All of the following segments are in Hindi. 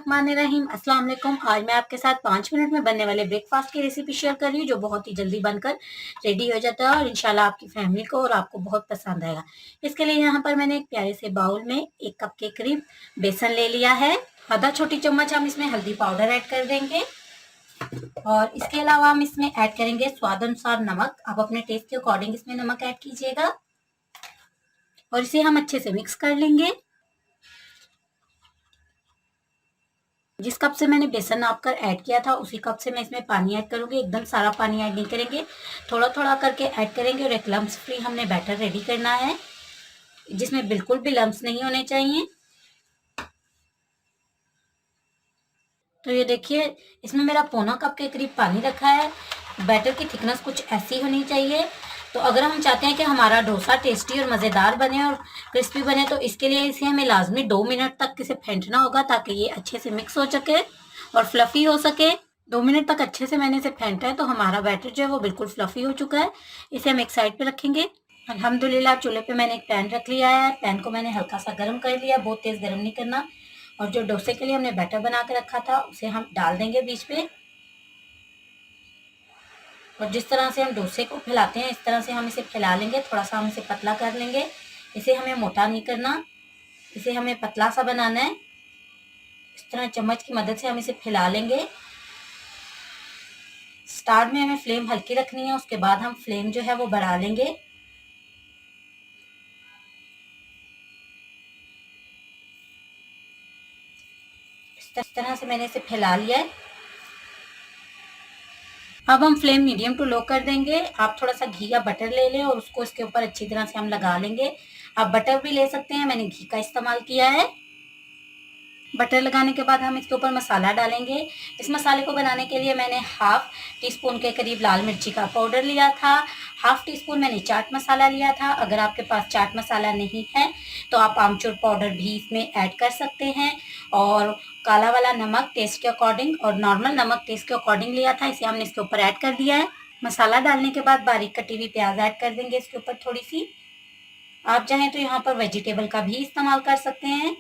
बिस्मिल्लाहिर्रहमानिर्रहीम। अस्सलाम वालेकुम। आज मैं आपके साथ 5 मिनट में बनने वाले ब्रेकफास्ट की रेसिपी शेयर कर रही हूँ, जो बहुत ही जल्दी बनकर रेडी हो जाता है और इंशाल्लाह आपकी फैमिली को और आपको बहुत पसंद आएगा। इसके लिए यहाँ पर मैंने एक प्यारे से बाउल में 1 कप के करीब बेसन ले लिया है। आधा छोटी चम्मच हम इसमें हल्दी पाउडर ऐड कर देंगे और इसके अलावा हम इसमें ऐड करेंगे स्वाद अनुसार नमक। आप अपने टेस्ट के अकॉर्डिंग इसमें नमक ऐड कीजिएगा और इसे हम अच्छे से मिक्स कर लेंगे। जिस कप से मैंने बेसन नाप कर ऐड किया था उसी कप से मैं इसमें पानी ऐड करूंगी। एकदम सारा पानी ऐड नहीं करेंगे, थोड़ा थोड़ा करके ऐड करेंगे और एक लम्स फ्री हमने बैटर रेडी करना है, जिसमें बिल्कुल भी लम्स नहीं होने चाहिए। तो ये देखिए, इसमें मेरा पौना कप के करीब पानी रखा है। बैटर की थिकनेस कुछ ऐसी होनी चाहिए। तो अगर हम चाहते हैं कि हमारा डोसा टेस्टी और मज़ेदार बने और क्रिस्पी बने, तो इसके लिए इसे हमें लाजमी 2 मिनट तक इसे फेंटना होगा, ताकि ये अच्छे से मिक्स हो सके और फ्लफ़ी हो सके। 2 मिनट तक अच्छे से मैंने इसे फेंटा है, तो हमारा बैटर जो है वो बिल्कुल फ्लफ़ी हो चुका है। इसे हम एक साइड पे रखेंगे। अल्हम्दुलिल्लाह चूल्हे पे मैंने एक पैन रख लिया है। पैन को मैंने हल्का सा गर्म कर लिया, बहुत तेज़ गर्म नहीं करना। और जो डोसे के लिए हमने बैटर बना के रखा था उसे हम डाल देंगे बीच पे। और जिस तरह से हम डोसे को फैलाते हैं इस तरह से हम इसे फैला लेंगे। थोड़ा सा हम इसे पतला कर लेंगे। इसे हमें मोटा नहीं करना, इसे हमें पतला सा बनाना है। इस तरह चम्मच की मदद से हम इसे फैला लेंगे। स्टार्ट में हमें फ्लेम हल्की रखनी है, उसके बाद हम फ्लेम जो है वो बढ़ा लेंगे। इस तरह से मैंने इसे फैला लिया है। अब हम फ्लेम मीडियम टू लो कर देंगे। आप थोड़ा सा घी या बटर ले लें और उसको इसके ऊपर अच्छी तरह से हम लगा लेंगे। आप बटर भी ले सकते हैं, मैंने घी का इस्तेमाल किया है। बटर लगाने के बाद हम इसके ऊपर मसाला डालेंगे। इस मसाले को बनाने के लिए मैंने हाफ टी स्पून के करीब लाल मिर्ची का पाउडर लिया था। हाफ टी स्पून मैंने चाट मसाला लिया था। अगर आपके पास चाट मसाला नहीं है तो आप आमचूर पाउडर भी इसमें ऐड कर सकते हैं। और काला वाला नमक टेस्ट के अकॉर्डिंग और नॉर्मल नमक टेस्ट के अकॉर्डिंग लिया था, इसे हमने इसके ऊपर ऐड कर दिया है। मसाला डालने के बाद बारीक कटी हुई प्याज ऐड कर देंगे इसके ऊपर थोड़ी सी। आप चाहें तो यहाँ पर वेजिटेबल का भी इस्तेमाल कर सकते हैं।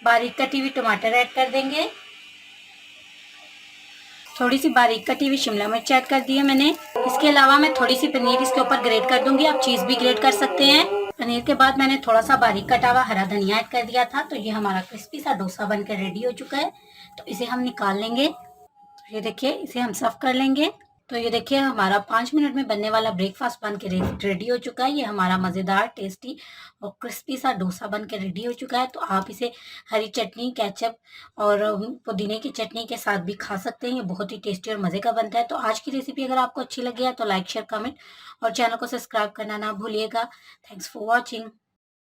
बारीक कटी हुई टमाटर ऐड कर देंगे। थोड़ी सी बारीक कटी हुई शिमला मिर्च ऐड कर दी है मैंने। इसके अलावा मैं थोड़ी सी पनीर इसके ऊपर ग्रेट कर दूंगी। आप चीज़ भी ग्रेट कर सकते हैं। पनीर के बाद मैंने थोड़ा सा बारीक कटा हुआ हरा धनिया ऐड कर दिया था। तो ये हमारा क्रिस्पी सा डोसा बनकर रेडी हो चुका है। तो इसे हम निकाल लेंगे। ये देखिए, इसे हम सर्व कर लेंगे। तो ये देखिए, हमारा 5 मिनट में बनने वाला ब्रेकफास्ट बन के रेडी हो चुका है। ये हमारा मज़ेदार टेस्टी और क्रिस्पी सा डोसा बन के रेडी हो चुका है। तो आप इसे हरी चटनी, केचप और पुदीने की चटनी के साथ भी खा सकते हैं। ये बहुत ही टेस्टी और मज़े का बनता है। तो आज की रेसिपी अगर आपको अच्छी लगी है तो लाइक, शेयर, कमेंट और चैनल को सब्सक्राइब करना ना भूलिएगा। Thanks for watching.